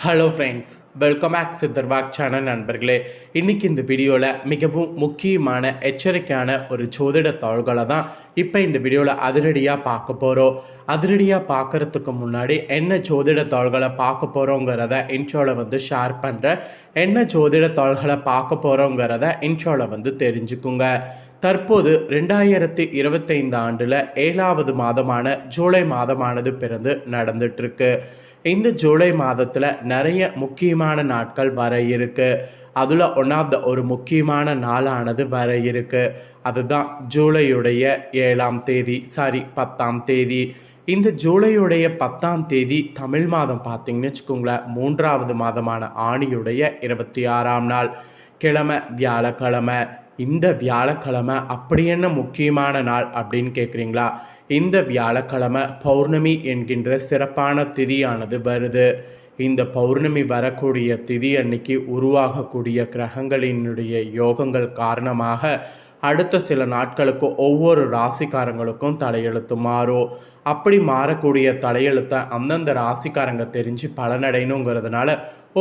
Hello friends, welcome back சித்தர்வாக் channel நண்பர்களே. இன்றைக்கி இந்த வீடியோவில் மிகவும் முக்கியமான எச்சரிக்கையான ஒரு ஜோதிட தாள்களை தான் இப்போ இந்த வீடியோவில் அதிரடியாக பார்க்க போகிறோம். அதிரடியாக பார்க்குறதுக்கு முன்னாடி என்ன ஜோதிட தாள்களை பார்க்க போகிறோங்கிறத இன்ட்ரோவில் ஷேர் பண்ணுறேன். என்ன ஜோதிட தாள்களை பார்க்க போகிறோங்கிறத இன்ட்ரோவில் தெரிஞ்சுக்குங்க. தற்போது 2025 ஆண்டில் 7வது மாதமான ஜூலை மாதமானது பிறந்து நடந்துட்டுருக்கு. இந்த ஜூலை மாதத்தில் நிறைய முக்கியமான நாட்கள் வர இருக்கு. அதில் ஒரு முக்கியமான நாளானது வர இருக்கு. அதுதான் ஜூலையுடைய 7ஆம் தேதி, 10ஆம் தேதி. இந்த ஜூலையுடைய 10ஆம் தேதி தமிழ் மாதம் பார்த்தீங்கன்னு வச்சுக்கோங்களேன், 3வது மாதமான ஆணியுடைய 26ஆம் நாள், கிழமை வியாழக்கிழமை. இந்த வியாழக்கிழமை அப்படி என்ன முக்கியமான நாள் அப்படின்னு கேட்குறீங்களா? இந்த வியாழக்கிழமை பௌர்ணமி என்கின்ற சிறப்பான திதியானது வருது. இந்த பௌர்ணமி வரக்கூடிய திதி அன்னைக்கு உருவாகக்கூடிய கிரகங்களினுடைய யோகங்கள் காரணமாக அடுத்த சில நாட்களுக்கு ஒவ்வொரு ராசிக்காரங்களுக்கும் தலையெழுத்து மாறும். அப்படி மாறக்கூடிய தலையெழுத்தை அந்தந்த ராசிக்காரங்க தெரிஞ்சு பலனடையணுங்கிறதுனால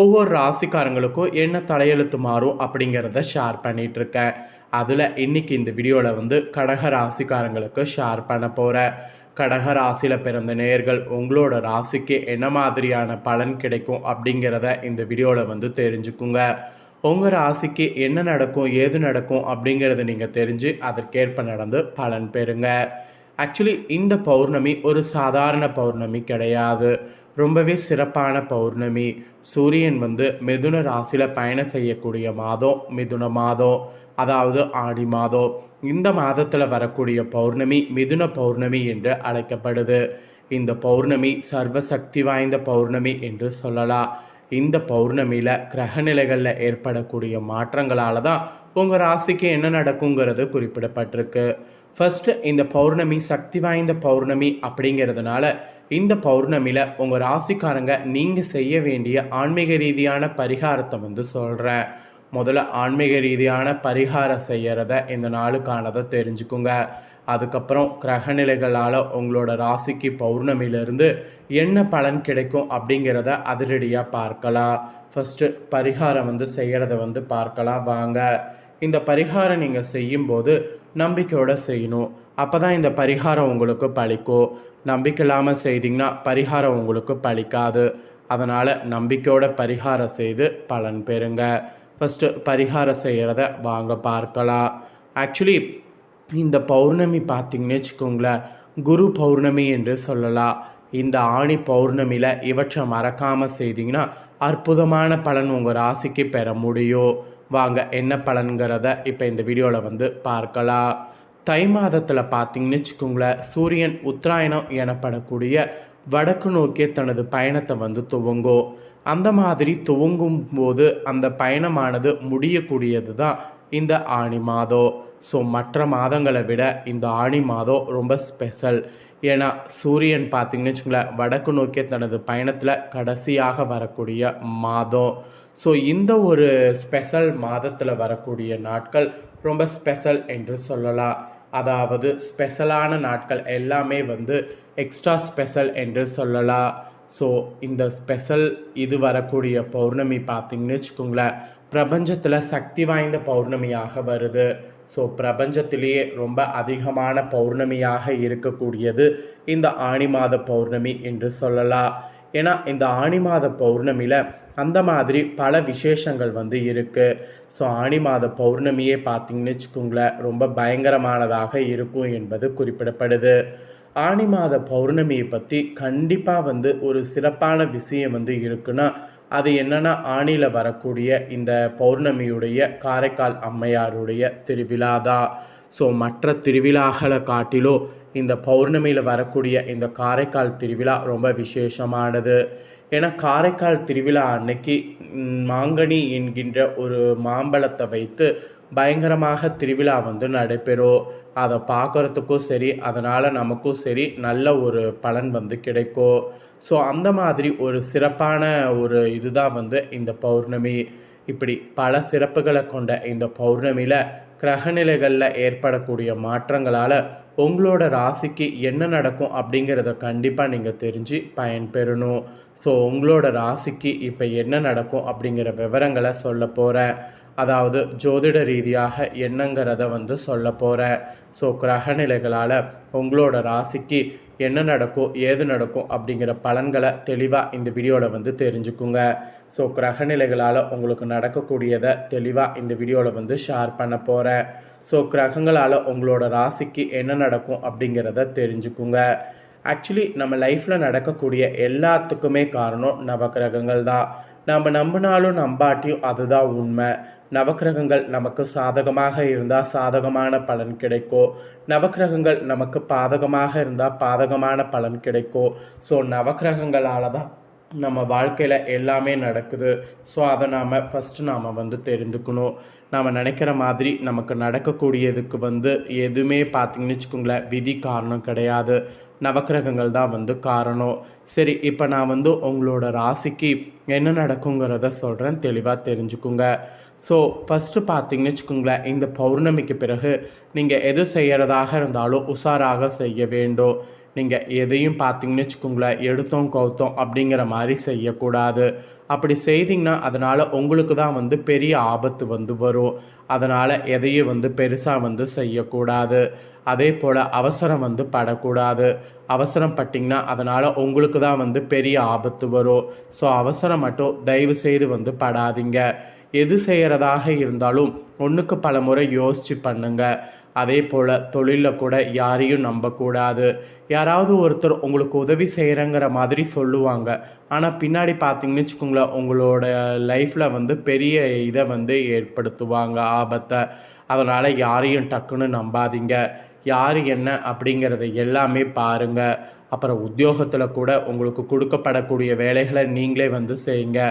ஒவ்வொரு ராசிக்காரங்களுக்கும் என்ன தலையெழுத்து மாறும் அப்படிங்கிறத ஷேர் பண்ணிகிட்ருக்கேன். அதில் இன்றைக்கி இந்த வீடியோவில் கடக ராசிக்காரங்களுக்கு ஷேர் பண்ண போகிறேன். கடக ராசியில் பிறந்த நேயர்கள் உங்களோட ராசிக்கு என்ன மாதிரியான பலன் கிடைக்கும் அப்படிங்கிறத இந்த வீடியோவில் தெரிஞ்சுக்குங்க. உங்கள் ராசிக்கு என்ன நடக்கும், ஏது நடக்கும் அப்படிங்கிறத நீங்கள் தெரிஞ்சு அதற்கேற்ப நடந்து பலன் பெறுங்க. ஆக்சுவலி இந்த பௌர்ணமி ஒரு சாதாரண பௌர்ணமி கிடையாது, ரொம்பவே சிறப்பான பௌர்ணமி. சூரியன் மிதுன ராசியில் பயணம் செய்யக்கூடிய மாதம் மிதுன மாதம், அதாவது ஆடி மாதம். இந்த மாதத்தில் வரக்கூடிய பௌர்ணமி மிதுன பௌர்ணமி என்று அழைக்கப்படுது. இந்த பௌர்ணமி சர்வசக்தி வாய்ந்த பௌர்ணமி என்று சொல்லலாம். இந்த பௌர்ணமியில் கிரகநிலைகளில் ஏற்படக்கூடிய மாற்றங்களால் தான் உங்கள் ராசிக்கு என்ன நடக்குங்கிறது குறிப்பிடப்பட்டிருக்கு. ஃபஸ்ட்டு இந்த பௌர்ணமி சக்தி வாய்ந்த பௌர்ணமி அப்படிங்கிறதுனால இந்த பௌர்ணமியில் உங்கள் ராசிக்காரங்க நீங்கள் செய்ய வேண்டிய ஆன்மீக ரீதியான பரிகாரத்தை சொல்கிறேன். முதல்ல ஆன்மீக ரீதியான பரிகாரம் செய்கிறத இந்த நாளுக்கானதை தெரிஞ்சுக்குங்க. அதுக்கப்புறம் கிரகநிலைகளால் உங்களோட ராசிக்கு பௌர்ணமியிலிருந்து என்ன பலன் கிடைக்கும் அப்படிங்கிறத அதிரடியாக பார்க்கலாம். ஃபஸ்ட்டு பரிகாரம் செய்கிறத பார்க்கலாம் வாங்க. இந்த பரிகாரம் நீங்கள் செய்யும்போது நம்பிக்கையோடு செய்யணும். அப்போ தான் இந்த பரிகாரம் உங்களுக்கு பலிக்கும். நம்பிக்கை இல்லாமல் செய்திங்கன்னா பரிகாரம் உங்களுக்கு பலிக்காது. அதனால் நம்பிக்கையோட பரிகாரம் செய்து பலன் பெறுங்க. ஃபஸ்ட்டு பரிகாரம் செய்கிறத வாங்க பார்க்கலாம். ஆக்சுவலி இந்த பௌர்ணமி பார்த்திங்கன்னு வச்சுக்கோங்களேன், குரு பௌர்ணமி என்று சொல்லலாம். இந்த ஆணி பௌர்ணமியில் இவற்றை மறக்காமல் செய்திங்கன்னா அற்புதமான பலன் உங்கள் ராசிக்கு பெற முடியும். வாங்க என்ன பலன்கிறத இப்போ இந்த வீடியோவில் பார்க்கலாம். தை மாதத்தில் பார்த்திங்கன்னு வச்சுக்கோங்களேன், சூரியன் உத்தராயணம் எனப்படக்கூடிய வடக்கு நோக்கிய தனது பயணத்தை துவங்கும். அந்த மாதிரி துவங்கும் போது அந்த பயணமானது முடியக்கூடியது தான் இந்த ஆணி மாதம். ஸோ மற்ற மாதங்களை விட இந்த ஆணி மாதம் ரொம்ப ஸ்பெஷல். ஏன்னா சூரியன் பார்த்திங்கன்னு வச்சுக்கோங்களேன், வடக்கு நோக்கிய தனது பயணத்தில் கடைசியாக வரக்கூடிய மாதம். ஸோ இந்த ஒரு ஸ்பெஷல் மாதத்தில் வரக்கூடிய நாட்கள் ரொம்ப ஸ்பெஷல் என்று சொல்லலாம். அதாவது ஸ்பெஷலான நாட்கள் எல்லாமே எக்ஸ்ட்ரா ஸ்பெஷல் என்று சொல்லலாம். ஸோ இந்த ஸ்பெஷல் இது வரக்கூடிய பௌர்ணமி பார்த்திங்கன்னு வச்சுக்கோங்களேன், பிரபஞ்சத்தில் சக்தி வாய்ந்த பௌர்ணமியாக வருது. ஸோ பிரபஞ்சத்திலேயே ரொம்ப அதிகமான பௌர்ணமியாக இருக்கக்கூடியது இந்த ஆணி மாத பௌர்ணமி என்று சொல்லலாம். ஏன்னா இந்த ஆணி மாத பௌர்ணமியில் அந்த மாதிரி பல விசேஷங்கள் இருக்குது. ஸோ ஆணி மாத பௌர்ணமியே பார்த்திங்கன்னு வச்சுக்கோங்களேன், ரொம்ப பயங்கரமானதாக இருக்கும் என்பது குறிப்பிடப்படுது. ஆணி மாத பௌர்ணமியை பற்றி கண்டிப்பாக ஒரு சிறப்பான விஷயம் இருக்குன்னா அது என்னென்னா, ஆணியில் வரக்கூடிய இந்த பௌர்ணமியுடைய காரைக்கால் அம்மையாருடைய திருவிழா தான். ஸோ மற்ற திருவிழாக்களை காட்டிலும் இந்த பௌர்ணமியில் வரக்கூடிய இந்த காரைக்கால் திருவிழா ரொம்ப விசேஷமானது. ஏன்னா காரைக்கால் திருவிழா அன்னைக்கு மாங்கனி என்கின்ற ஒரு மாம்பழத்தை வைத்து பயங்கரமாக திருவிழா நடைபெறும். அதை பார்க்குறதுக்கும் சரி, அதனால் நமக்கும் சரி நல்ல ஒரு பலன் கிடைக்கும். ஸோ அந்த மாதிரி ஒரு சிறப்பான ஒரு இதுதான் இந்த பௌர்ணமி. இப்படி பல சிறப்புகளை கொண்ட இந்த பௌர்ணமியில் கிரகநிலைகளில் ஏற்படக்கூடிய மாற்றங்களால் உங்களோட ராசிக்கு என்ன நடக்கும் அப்படிங்கிறத கண்டிப்பாக நீங்கள் தெரிஞ்சு பயன்பெறணும். ஸோ உங்களோட ராசிக்கு இப்போ என்ன நடக்கும் அப்படிங்கிற விவரங்களை சொல்ல போகிறேன். அதாவது ஜோதிட ரீதியாக என்னங்கிறத வந்து சொல்ல போகிறேன். ஸோ கிரகநிலைகளால் உங்களோட ராசிக்கு என்ன நடக்கும் ஏது நடக்கும் அப்படிங்கிற பலன்களை தெளிவாக இந்த வீடியோவில் வந்து தெரிஞ்சுக்குங்க. ஸோ கிரகநிலைகளால் உங்களுக்கு நடக்கக்கூடியதை தெளிவாக இந்த வீடியோவில் வந்து ஷேர் பண்ண போகிறேன். ஸோ கிரகங்களால் உங்களோட ராசிக்கு என்ன நடக்கும் அப்படிங்கிறத தெரிஞ்சுக்குங்க. ஆக்சுவலி நம்ம லைஃப்பில் நடக்கக்கூடிய எல்லாத்துக்குமே காரணம் நவக்கிரகங்கள் தான். நம்ம நம்பினாலும் நம்பாட்டியும் அதுதான் உண்மை. நவக்கிரகங்கள் நமக்கு சாதகமாக இருந்தால் சாதகமான பலன் கிடைக்கும், நவக்கிரகங்கள் நமக்கு பாதகமாக இருந்தால் பாதகமான பலன் கிடைக்கும். ஸோ நவக்கிரகங்களால் தான் நம்ம வாழ்க்கையில் எல்லாமே நடக்குது. ஸோ அதை நாம் வந்து தெரிந்துக்கணும். நாம் நினைக்கிற மாதிரி நமக்கு நடக்கக்கூடியதுக்கு வந்து எதுவுமே பார்த்திங்கன்னு வச்சுக்கோங்களேன், விதி காரணம் கிடையாது, நவக்கிரகங்கள் தான் வந்து காரணம். சரி, இப்போ நான் வந்து உங்களோட ராசிக்கு என்ன நடக்குங்கிறத சொல்கிறேன், தெளிவாக தெரிஞ்சுக்குங்க. ஸோ ஃபஸ்ட்டு பார்த்திங்கன்னு வச்சுக்கோங்களேன், இந்த பௌர்ணமிக்கு பிறகு நீங்கள் எது செய்கிறதாக இருந்தாலும் உஷாராக செய்ய வேண்டும். நீங்கள் எதையும் பார்த்திங்கன்னு வச்சுக்கோங்களேன், எடுத்தோம் கவுத்தோம் அப்படிங்கிற மாதிரி செய்யக்கூடாது. அப்படி செய்திங்கன்னா அதனால் உங்களுக்கு தான் வந்து பெரிய ஆபத்து வந்து வரும். அதனால் எதையும் வந்து பெருசாக வந்து செய்யக்கூடாது. அதே போல் அவசரம் வந்து படக்கூடாது. அவசரம் பட்டிங்கன்னா அதனால் உங்களுக்கு தான் வந்து பெரிய ஆபத்து வரும். ஸோ அவசரம் மட்டும் தயவு செய்து வந்து படாதீங்க. எது செய்கிறதாக இருந்தாலும் ஒன்றுக்கு பல முறை யோசித்து பண்ணுங்க. அதே போல் தொழிலில் கூட யாரையும் நம்பக்கூடாது. யாராவது ஒருத்தர் உங்களுக்கு உதவி செய்கிறங்கிற மாதிரி சொல்லுவாங்க, ஆனால் பின்னாடி பார்த்திங்கன்னு வச்சுக்கோங்களேன், உங்களோட லைஃப்பில் வந்து பெரிய இதை வந்து ஏற்படுத்துவாங்க, ஆபத்தை. அதனால் யாரையும் டக்குன்னு நம்பாதீங்க. யார் என்ன அப்படிங்கிறத எல்லாமே பாருங்கள். அப்புறம் உத்தியோகத்தில் கூட உங்களுக்கு கொடுக்கப்படக்கூடிய வேலைகளை நீங்களே வந்து செய்யுங்க.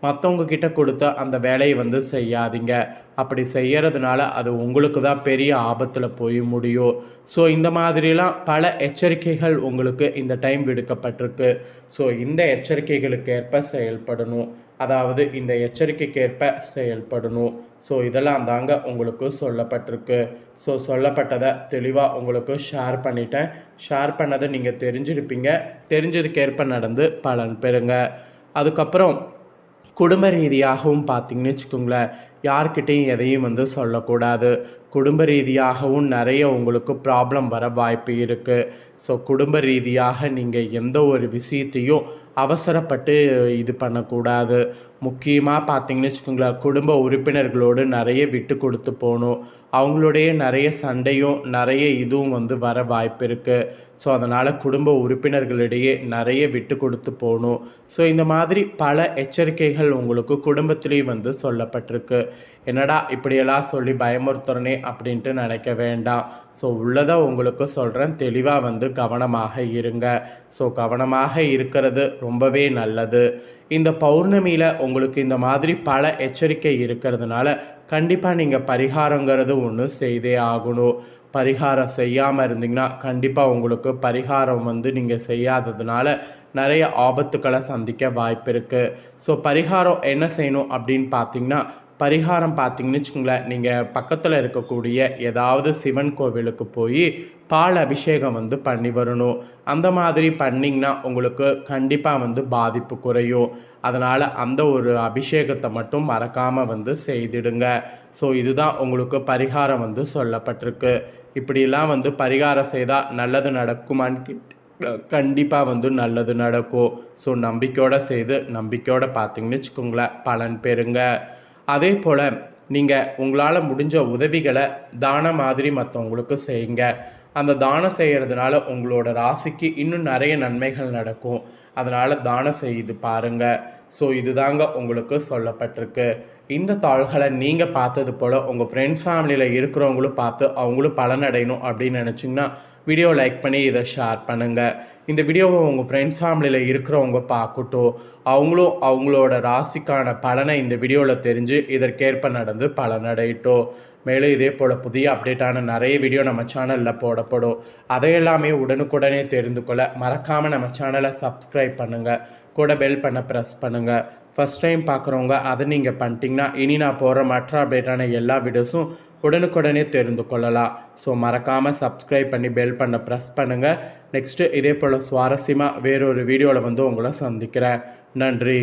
மற்றவங்க கிட்ட கொடுத்த அந்த வேலையை வந்து செய்யாதீங்க. அப்படி செய்கிறதுனால அது உங்களுக்கு தான் பெரிய ஆபத்தில் போய் முடியும். ஸோ இந்த மாதிரிலாம் பல எச்சரிக்கைகள் உங்களுக்கு இந்த டைம் விடுக்கப்பட்டிருக்கு. ஸோ இந்த எச்சரிக்கைகளுக்கு ஏற்ப செயல்படணும். அதாவது இந்த எச்சரிக்கைக்கேற்ப செயல்படணும். ஸோ இதெல்லாம் தாங்க உங்களுக்கு சொல்லப்பட்டிருக்கு. ஸோ சொல்லப்பட்டதை தெளிவாக உங்களுக்கு ஷேர் பண்ணிட்டேன். ஷேர் பண்ணதை நீங்கள் தெரிஞ்சிருப்பீங்க. தெரிஞ்சதுக்கேற்ப நடந்து பலன் பெறுங்க. அதுக்கப்புறம் குடும்ப ரீதியாகவும் பார்த்திங்கன்னு வச்சுக்கோங்களேன், யார்கிட்டையும் எதையும் வந்து சொல்லக்கூடாது. குடும்ப ரீதியாகவும் நிறைய உங்களுக்கு ப்ராப்ளம் வர வாய்ப்பு இருக்குது. ஸோ குடும்ப ரீதியாக நீங்கள் எந்த ஒரு விஷயத்தையும் அவசரப்பட்டு இது பண்ணக்கூடாது. முக்கியமாக பார்த்திங்கன்னு வச்சுக்கோங்களேன், குடும்ப உறுப்பினர்களோடு நிறைய விட்டு கொடுத்து போகணும். அவங்களுடைய நிறைய சண்டையும் நிறைய இதுவும் வந்து வர வாய்ப்பு இருக்குது. ஸோ அதனால் குடும்ப உறுப்பினர்களிடையே நிறைய விட்டு கொடுத்து போகணும். ஸோ இந்த மாதிரி பல எச்சரிக்கைகள் உங்களுக்கு குடும்பத்திலேயும் வந்து சொல்லப்பட்டிருக்கு. என்னடா இப்படியெல்லாம் சொல்லி பயமுறுத்துறனே அப்படின்ட்டு நினைக்க வேண்டாம். ஸோ உள்ளதை உங்களுக்கு சொல்கிறேன், தெளிவாக வந்து கவனமாக இருங்க. ஸோ கவனமாக இருக்கிறது ரொம்பவே நல்லது. இந்த பௌர்ணமியில் உங்களுக்கு இந்த மாதிரி பல எச்சரிக்கை இருக்கிறதுனால கண்டிப்பாக நீங்கள் பரிகாரங்கிறது ஒன்று செய்தே ஆகணும். பரிகாரம் செய்யாமல் இருந்தீங்கன்னா கண்டிப்பாக உங்களுக்கு பரிகாரம் வந்து நீங்கள் செய்யாததுனால நிறைய ஆபத்துக்களை சந்திக்க வாய்ப்பு இருக்குது. ஸோ பரிகாரம் என்ன செய்யணும் அப்படின்னு பார்த்தீங்கன்னா, பரிகாரம் பார்த்திங்கன்னு வச்சுக்கோங்களேன், நீங்கள் பக்கத்தில் இருக்கக்கூடிய ஏதாவது சிவன் கோவிலுக்கு போய் பால் அபிஷேகம் வந்து பண்ணி வரணும். அந்த மாதிரி பண்ணிங்கன்னா உங்களுக்கு கண்டிப்பாக வந்து பாதிப்பு குறையும். அதனால் அந்த ஒரு அபிஷேகத்தை மட்டும் மறக்காமல் வந்து செய்திடுங்க. ஸோ இதுதான் உங்களுக்கு பரிகாரம் வந்து சொல்லப்பட்டிருக்கு. இப்படிலாம் வந்து பரிகாரம் செய்தால் நல்லது நடக்குமான்னு கண்டிப்பாக வந்து நல்லது நடக்கும். ஸோ நம்பிக்கையோடு செய்து நம்பிக்கையோடு பார்த்திங்கன்னு வச்சுக்கோங்களேன், பலன் பெறுங்க. அதே போல் நீங்கள் உங்களால் முடிஞ்ச உதவிகளை தானம் மாதிரி மற்றவங்களுக்கு செய்யுங்க. அந்த தானம் செய்கிறதுனால உங்களோட ராசிக்கு இன்னும் நிறைய நன்மைகள் நடக்கும். அதனால் தானம் செய்து பாருங்கள். ஸோ இதுதாங்க உங்களுக்கு சொல்லப்பட்டிருக்கு. இந்த தாள்களை நீங்கள் பார்த்தது போல் உங்கள் ஃப்ரெண்ட்ஸ் ஃபேமிலியில் இருக்கிறவங்களும் பார்த்து அவங்களும் பலனடையணும் அப்படின்னு நினச்சிங்கன்னா வீடியோ லைக் பண்ணி இதை ஷேர் பண்ணுங்கள். இந்த வீடியோவை உங்கள் ஃப்ரெண்ட்ஸ் ஃபேமிலியில் இருக்கிறவங்க பார்க்கட்டும். அவங்களும் அவங்களோட ராசிக்கான பலனை இந்த வீடியோவில் தெரிஞ்சு இதற்கேற்ப நடந்து பலனடையட்டும். மேலும் இதே போல் புதிய அப்டேட்டான நிறைய வீடியோ நம்ம சேனலில் போடப்படும். அதையெல்லாமே உடனுக்குடனே தெரிந்து கொள்ள மறக்காமல் நம்ம சேனலை சப்ஸ்கிரைப் பண்ணுங்கள். கூட பெல் பண்ண ப்ரெஸ் பண்ணுங்கள். ஃபஸ்ட் டைம் பார்க்குறவங்க அதை நீங்கள் பண்ணிட்டீங்கன்னா இனி நான் போகிற மற்ற அப்டேட்டான எல்லா வீடியோஸும் உடனுக்குடனே தெரிந்து கொள்ளலாம். ஸோ மறக்காமல் சப்ஸ்கிரைப் பண்ணி பெல் பண்ண ப்ரெஸ் பண்ணுங்கள். நெக்ஸ்ட்டு இதே போல் சுவாரஸ்யமாக வேறொரு வீடியோவில் வந்து உங்களை சந்திக்கிறேன். நன்றி.